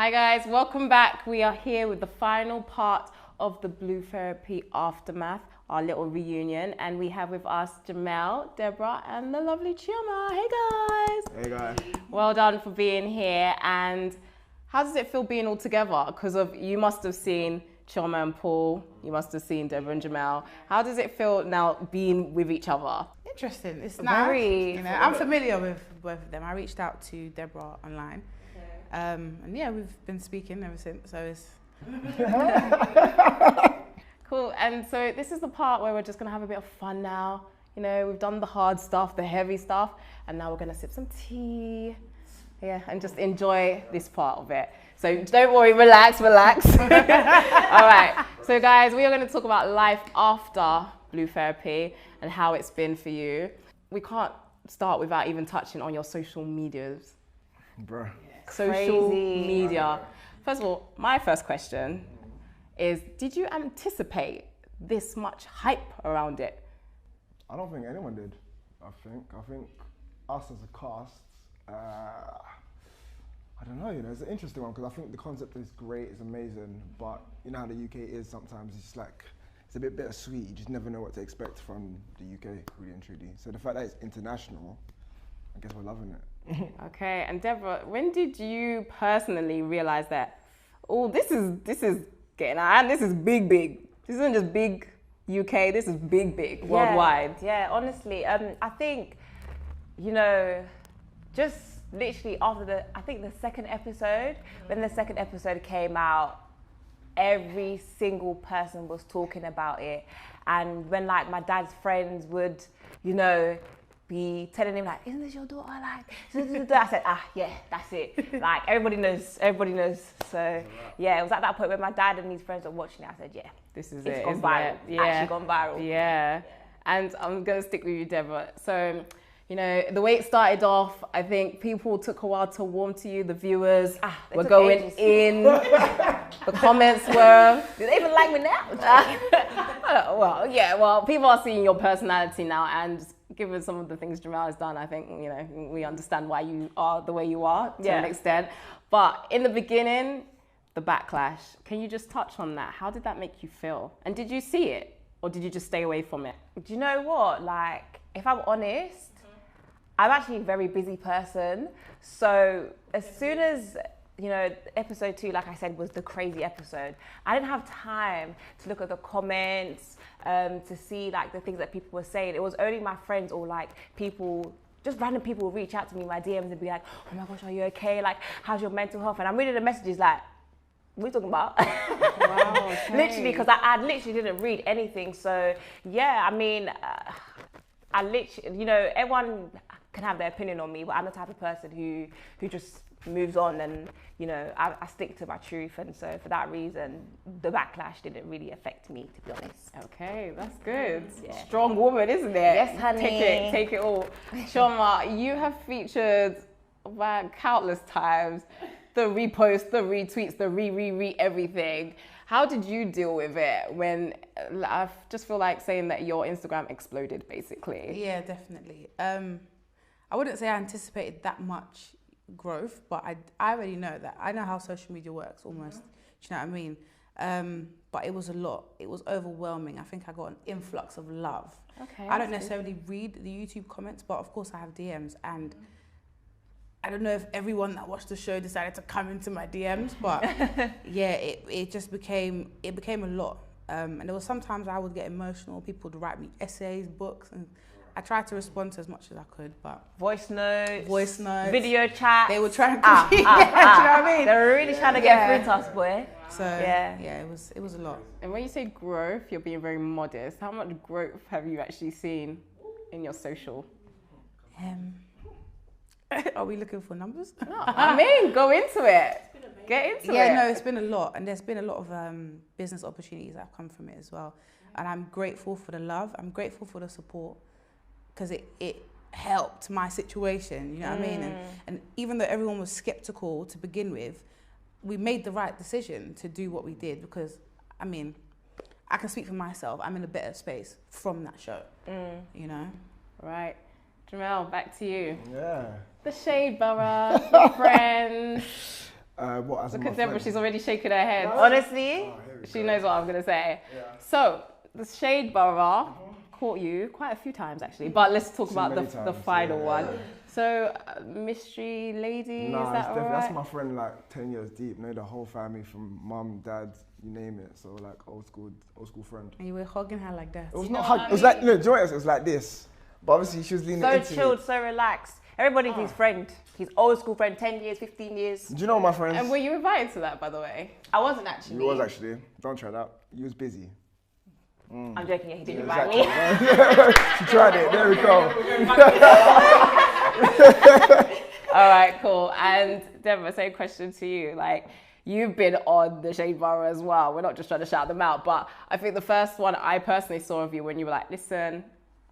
Hi guys, welcome back. We are here with the final part of the Blue Therapy Aftermath, our little reunion, and we have with us Jamel, Deborah, and the lovely Chioma. Hey guys. Hey guys. Well done for being here. And how does it feel being all together? Because you must have seen Chioma and Paul, you must have seen Deborah and Jamel. How does it feel now being with each other? Interesting. It's nice. Very. You know, I'm familiar with both of them. I reached out to Deborah online. And yeah, we've been speaking ever since, so it's... Cool, and so this is the part where we're just gonna have a bit of fun now. You know, we've done the hard stuff, the heavy stuff, and now we're gonna sip some tea. Yeah, and just enjoy this part of it. So don't worry, relax. All right, so guys, we are gonna talk about life after Blue Therapy and how it's been for you. We can't start without even touching on your social medias. Bro. Social media. First of all, my first question is, did you anticipate this much hype around it? I don't think anyone did. I think us as a cast, I don't know, you know, it's an interesting one because I think the concept is great, it's amazing, but you know how the UK is sometimes, it's just like, it's a bit bittersweet, you just never know what to expect from the UK, really and truly. So the fact that it's international, I guess we're loving it. Okay, and Deborah, when did you personally realize that, oh, this is getting out, and this is big. This isn't just big UK, this is big, worldwide. Yeah, honestly, I think, you know, just literally after the second episode, when the second episode came out, every single person was talking about it. And when like my dad's friends would, you know, be telling him like, isn't this your daughter? Like, I said, yeah, that's it. Like everybody knows. So yeah, it was at that point when my dad and his friends were watching it. I said, yeah, this is it's it. Gone viral. Yeah. Actually gone viral. Yeah. And I'm gonna stick with you, Deborah. So, you know, the way it started off, I think people took a while to warm to you. The viewers were going ages. in. The comments were. Do they even like me now? Well, people are seeing your personality now, and given some of the things Jamel has done, I think, you know, we understand why you are the way you are to an extent. But in the beginning, the backlash, can you just touch on that? How did that make you feel? And did you see it, or did you just stay away from it? Do you know what? Like, if I'm honest, I'm actually a very busy person. So as soon as, you know, episode 2, like I said, was the crazy episode, I didn't have time to look at the comments, to see like the things that people were saying. It was only my friends or like people, just random people would reach out to me in my DMs and be like, oh my gosh, are you okay? Like, how's your mental health? And I'm reading the messages like, what are you talking about? Wow, okay. Literally, because I literally didn't read anything. So yeah, I mean, I literally, you know, everyone can have their opinion on me, but I'm the type of person who just moves on, and you know, I stick to my truth, and so for that reason the backlash didn't really affect me, to be honest. Okay, that's good. Yeah. Strong woman, isn't it? Yes, honey. Take it all. Chioma, you have featured countless times the reposts, the retweets, the re everything. How did you deal with it when I just feel like saying that your Instagram exploded, basically? Yeah, definitely. I wouldn't say I anticipated that much growth, but I already know that. I know how social media works almost. Do you know what I mean? But it was a lot. It was overwhelming. I think I got an influx of love. Okay. I don't necessarily read the YouTube comments, but of course I have DMs, and I don't know if everyone that watched the show decided to come into my DMs, but yeah, it just became a lot. And there was sometimes I would get emotional. People would write me essays, books, and I tried to respond to as much as I could, but Voice notes, video chat. they were trying to do you know what I mean? They were really trying to get through to us, boy. So yeah, it was a lot. And when you say growth, you're being very modest. How much growth have you actually seen in your social? Are we looking for numbers? No, I mean, go into it. Get into it. Yeah, no, it's been a lot, and there's been a lot of business opportunities that have come from it as well. And I'm grateful for the love. I'm grateful for the support, because it helped my situation, you know what I mean? And even though everyone was skeptical to begin with, we made the right decision to do what we did, because, I mean, I can speak for myself. I'm in a better space from that show, you know? Right. Jamel, back to you. Yeah. The Shade Borough, your friends. Well, as Look my at Deborah, friend. she's already shaking her head. Honestly, Oh, here we She go. knows what I'm gonna say. Yeah. So the shade borough caught you quite a few times actually, but let's talk So about many the times, final yeah. one. So mystery lady, Nah, is that alright? that's my friend like 10 years deep. Know the whole family from mum, dad, you name it. So like old school friend. And you were hugging her like that. It was know not what hug. I It was like, no, joyous. It was like this. But obviously she was leaning so into chilled, me. so relaxed. Everybody's his friend. His old school friend, 10 years, 15 years. Do you know my friends? And were you invited to that, by the way? I wasn't actually. You was actually. Don't try that. You was busy. I'm joking, yeah, he didn't Yeah, invite me. exactly. She tried it. There we go. All right, cool. And Deborah, same question to you. Like, you've been on the shade borough as well. We're not just trying to shout them out, but I think the first one I personally saw of you when you were like, listen,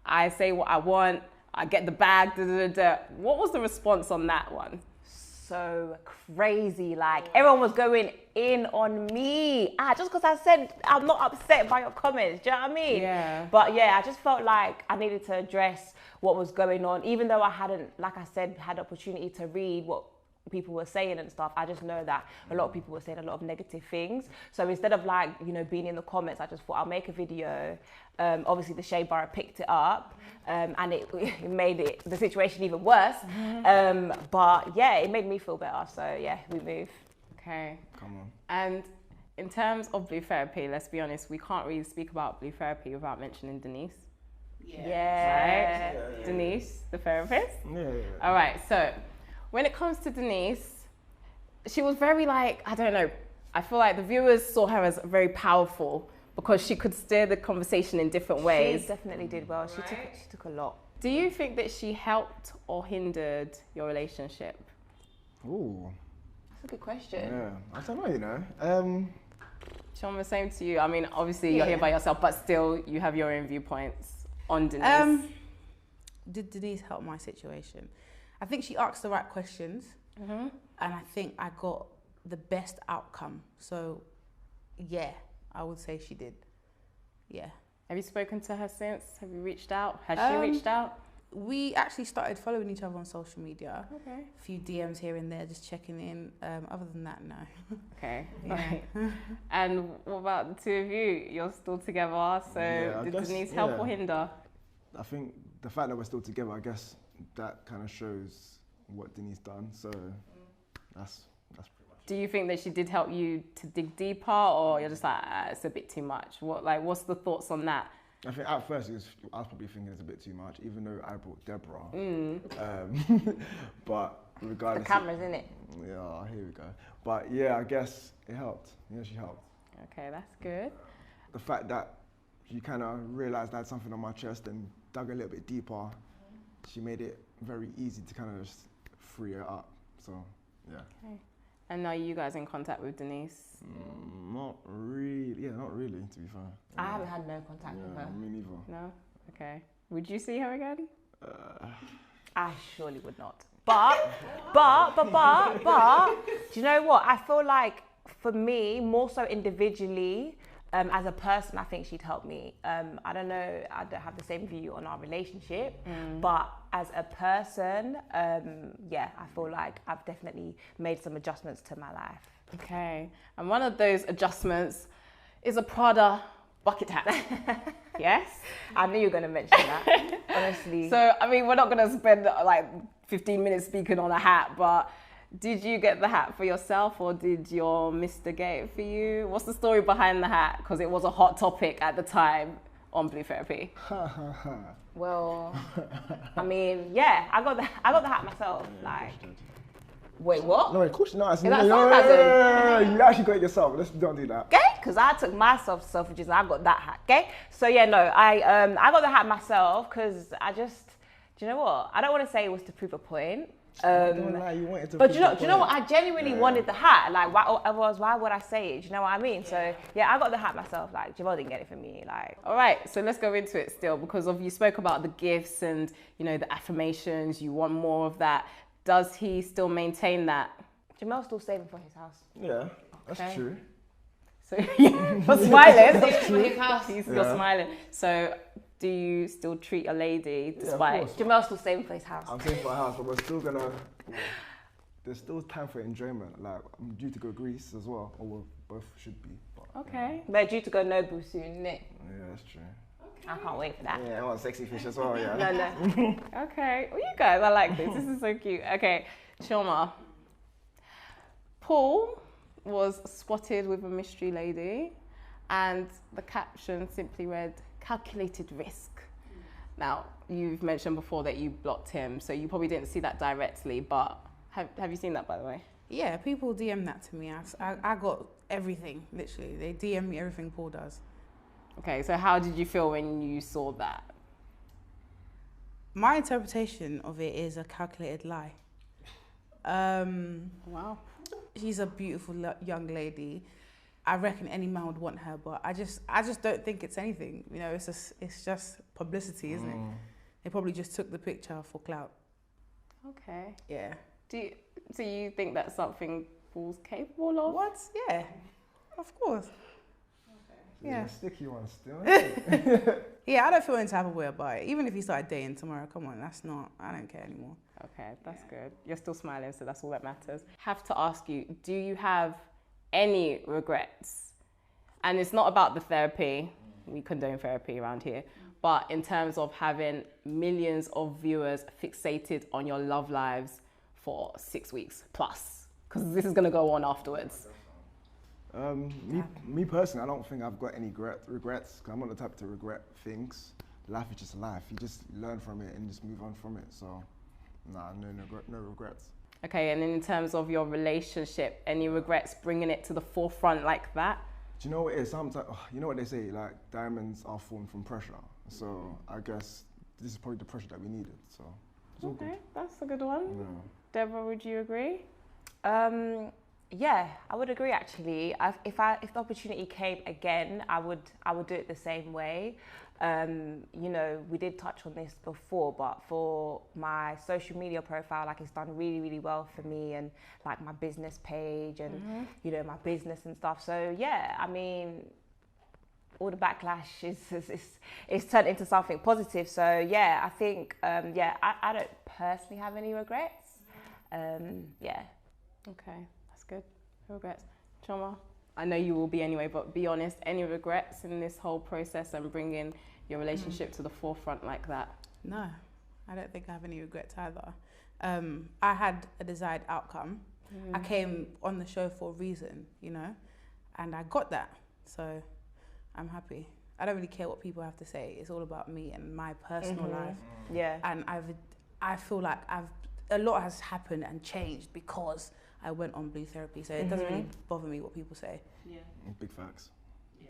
I say what I want, I get the bag, da da da da. What was the response on that one? So crazy, like everyone was going in on me. Just because I said I'm not upset by your comments, do you know what I mean? Yeah. But yeah, I just felt like I needed to address what was going on, even though I hadn't, like I said, had the opportunity to read what people were saying and stuff. I just know that a lot of people were saying a lot of negative things. So instead of like, you know, being in the comments, I just thought I'll make a video. Obviously the shade borough picked it up, and it made the situation even worse. But yeah, it made me feel better. So yeah, we move. Okay. Come on. And in terms of blue therapy, let's be honest, we can't really speak about blue therapy without mentioning Denise. Yeah. Right? Denise, the therapist. Yeah. All right, so when it comes to Denise, she was very like, I don't know, I feel like the viewers saw her as very powerful because she could steer the conversation in different ways. She definitely did well. She took a lot. Do you think that she helped or hindered your relationship? Ooh. That's a good question. Yeah. I don't know, you know. Sean, the same to you. I mean, obviously you're here by yourself, but still you have your own viewpoints on Denise. Did Denise help my situation? I think she asked the right questions, and I think I got the best outcome. So, yeah, I would say she did. Yeah. Have you spoken to her since? Have you reached out? Has she reached out? We actually started following each other on social media. Okay. A few DMs here and there, just checking in. Other than that, no. Okay. Yeah. And what about the two of you? You're still together, so Yeah, I did guess, Denise help yeah. or hinder? I think the fact that we're still together, I guess that kind of shows what Denise done. So that's pretty much. Do you think that she did help you to dig deeper, or you're just like, it's a bit too much? What's the thoughts on that? I think at first I was probably thinking it's a bit too much, even though I brought Deborah. But The regardless, cameras, innit? yeah, here we go. But yeah, I guess it helped. Yeah, she helped. Okay, that's good. The fact that she kind of realised I had something on my chest and dug a little bit deeper, she made it very easy to kind of just free it up. So yeah. Okay. And are you guys in contact with Denise? Not really. Yeah, not really. To be fair. I haven't had no contact with her. Me neither. No? Okay. Would you see her again? I surely would not. But, do you know what? I feel like for me, more so individually, as a person, I think she'd help me. I don't know, I don't have the same view on our relationship, but as a person, yeah, I feel like I've definitely made some adjustments to my life. Okay. And one of those adjustments is a Prada bucket hat. Yes? I knew you were going to mention that, honestly. So, I mean, we're not going to spend like 15 minutes speaking on a hat, but did you get the hat for yourself or did your mister get it for you? What's the story behind the hat? Because it was a hot topic at the time on Blue Therapy. Well, I mean, yeah, I got the hat myself. Like, wait, what? No, of course not. Is that sarcasm? You actually got it yourself. Let's don't do that. Okay, because I took myself selfishes and I got that hat. Okay, so yeah, no, I got the hat myself because I just, do you know what? I don't want to say it was to prove a point. Don't lie, you wanted to But prove do you the know what? point. I genuinely wanted the hat. Like, why would I say it? Do you know what I mean? So yeah, I got the hat myself. Like, Jamal didn't get it for me. Like, All right, so let's go into it still because you spoke about the gifts and, you know, the affirmations. You want more of that. Does he still maintain that? Jamel's still saving for his house. Yeah, that's Okay. true. So you're smiling. Yeah. You're smiling. So do you still treat a lady despite? course. Jamel's still saving for his house. I'm saying for a house, but we're still gonna. there's still time for enjoyment. Like, I'm due to go Greece as well, or we both should be. But, Okay. We're due to go Nobu soon, innit? Yeah, that's true. I can't wait for that. Yeah, I want sexy fish as well, yeah. No. Okay. Well, you guys, I like this. This is so cute. Okay, Chioma. Paul was spotted with a mystery lady, and the caption simply read, "Calculated risk." Now, you've mentioned before that you blocked him, so you probably didn't see that directly, but have you seen that, by the way? Yeah, people DM that to me. I got everything, literally. They DM me everything Paul does. Okay, so how did you feel when you saw that? My interpretation of it is a calculated lie. Wow. She's a beautiful young lady. I reckon any man would want her, but I just don't think it's anything. You know, it's just publicity, isn't it? They probably just took the picture for clout. Okay. Yeah. So you think that's something Paul's capable of? What? Yeah. Of course. Yeah. It's a sticky one still. Yeah, I don't feel any type of way about it. Even if he started dating tomorrow, come on, I don't care anymore. Okay, that's good. You're still smiling, so that's all that matters. Have to ask you, do you have any regrets? And it's not about the therapy. We condone therapy around here. But in terms of having millions of viewers fixated on your love lives for 6 weeks plus, because this is going to go on afterwards. Me personally, I don't think I've got any regrets, because I'm not the type to regret things. Life is just life. You just learn from it and just move on from it. So, nah, no regrets. Okay, and in terms of your relationship, any regrets bringing it to the forefront like that? Do you know what it is? Sometimes, you know what they say, like, diamonds are formed from pressure. So I guess this is probably the pressure that we needed. So it's all Okay, good. that's a good one. Yeah. Deborah, would you agree? Yeah, I would agree actually. If the opportunity came again, I would do it the same way. You know, we did touch on this before, but for my social media profile, like, it's done really, really well for me, and like my business page and you know, my business and stuff. So yeah, I mean, all the backlash is turned into something positive. So yeah, I think I don't personally have any regrets. Yeah. Okay, that's good. No regrets. Chioma, I know you will be anyway, but be honest, any regrets in this whole process and bringing your relationship to the forefront like that? No, I don't think I have any regrets either. I had a desired outcome. I came on the show for a reason, you know, and I got that. So I'm happy. I don't really care what people have to say. It's all about me and my personal life. Yeah. And I feel like a lot has happened and changed because I went on blue therapy. So it doesn't really bother me what people say. Yeah. Big facts.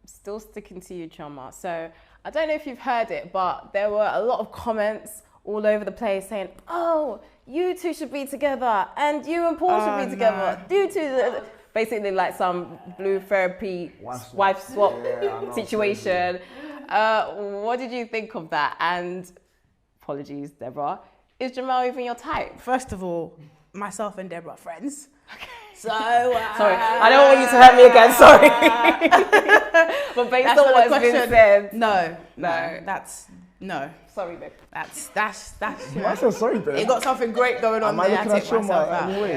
Still sticking to you, Chioma. So I don't know if you've heard it, but there were a lot of comments all over the place saying, "Oh, you two should be together, and you and Paul should be together." Due to basically like some blue therapy wife swap situation. What did you think of that? And apologies, Deborah, is Jamel even your type? First of all, myself and Deborah are friends. Okay. So sorry, I don't want you to hurt me again. Sorry. But based on what's been said, no, that's no. Sorry, babe. That's. Why so sorry, babe? You got something great going on Am I there. looking I at take myself out. anyway?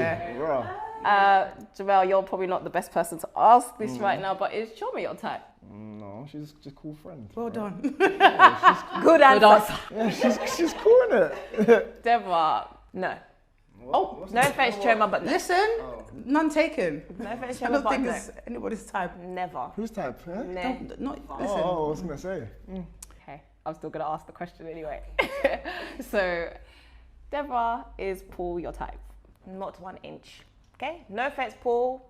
Yeah. Jamel, you're probably not the best person to ask this right now, but is Chioma your type? No, she's just a cool friend. Well done. Good answer. Yeah, she's cool, innit? Deborah, No. Oh, No offense, Chioma, but no. Listen, none taken. No offense, I Chioma, don't but think no. it's anybody's type. Never. Whose type? Eh? No. Not Oh, listen. I was gonna say. okay, I'm still gonna ask the question anyway. So, Deborah, is Paul your type? Not 1 inch. Okay? No offense, Paul.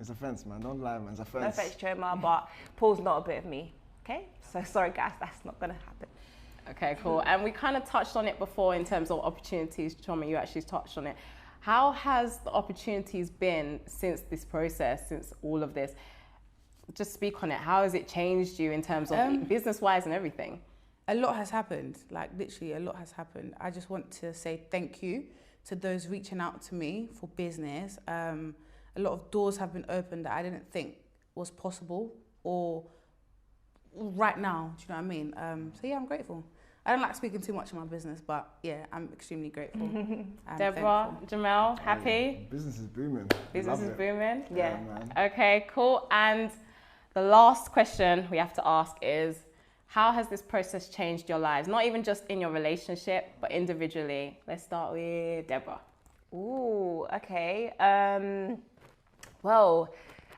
It's a fence, man. Don't lie, man. It's a No fence. offense, Chioma, but Paul's not a bit of me. Okay? So sorry, guys, that's not gonna happen. Okay, cool. And we kind of touched on it before in terms of opportunities. Chioma, you actually touched on it. How has the opportunities been since this process, since all of this? Just speak on it. How has it changed you in terms of business-wise and everything? A lot has happened. Like, literally, a lot has happened. I just want to say thank you to those reaching out to me for business. A lot of doors have been opened that I didn't think was possible or right now. Do you know what I mean? So yeah, I'm grateful. I don't like speaking too much of my business, but yeah, I'm extremely grateful. I'm Deborah, thankful. Jamel, happy? Business is booming. Business Love is it. booming? Yeah. Man. Okay, cool. And the last question we have to ask is, how has this process changed your lives? Not even just in your relationship, but individually. Let's start with Deborah. Ooh, okay. Well,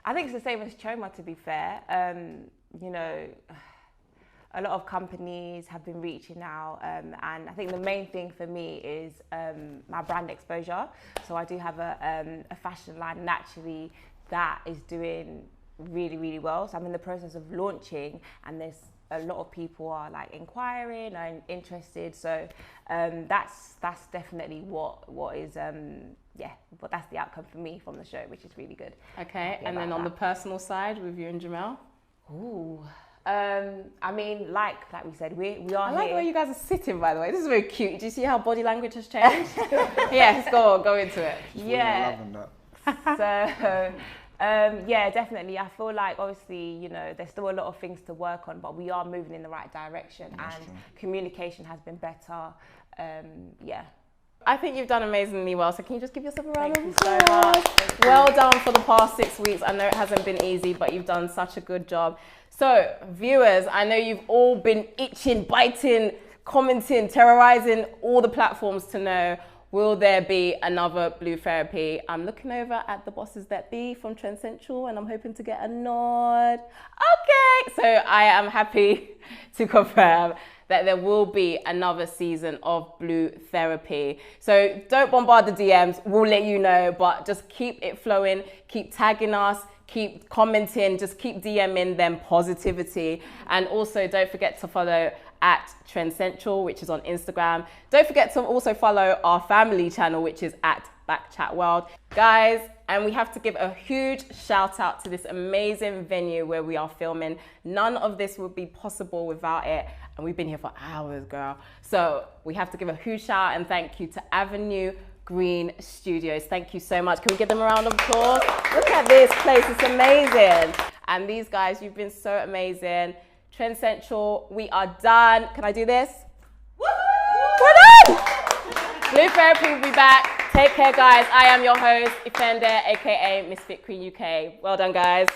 I think it's the same as Choma, to be fair. You know, a lot of companies have been reaching out, and I think the main thing for me is my brand exposure. So I do have a fashion line naturally that is doing really, really well. So I'm in the process of launching, and there's a lot of people are like inquiring and interested. So that's definitely what is but that's the outcome for me from the show, which is really good. Okay, and then on the personal side with you and Jamel? Ooh. I mean, like we said, we are I like here. the way you guys are sitting, by the way. This is very cute. Do you see how body language has changed? Yes, go into it. Yeah. Loving that. So, yeah, definitely. I feel like obviously, you know, there's still a lot of things to work on, but we are moving in the right direction, and communication has been better. Yeah. I think you've done amazingly well. So can you just give yourself a round of Thank you so applause? much. Well done for the past 6 weeks. I know it hasn't been easy, but you've done such a good job. So viewers, I know you've all been itching, biting, commenting, terrorizing all the platforms to know, will there be another Blue Therapy? I'm looking over at the bosses that be from Trend Central, and I'm hoping to get a nod. Okay, so I am happy to confirm that there will be another season of Blue Therapy. So don't bombard the DMs, we'll let you know, but just keep it flowing, keep tagging us, keep commenting, just keep DMing them positivity. And also don't forget to follow at Trend Central, which is on Instagram. Don't forget to also follow our family channel, which is at Backchat World. Guys, and we have to give a huge shout out to this amazing venue where we are filming. None of this would be possible without it. And we've been here for hours, girl. So we have to give a huge shout out and thank you to Avenue Green Studios. Thank you so much. Can we give them a round of applause? Look at this place, it's amazing. And these guys, you've been so amazing. Trend Central, we are done. Can I do this? We're done! Blue Therapy will be back. Take care, guys. I am your host, Ifende, aka Misfit Queen UK. Well done, guys.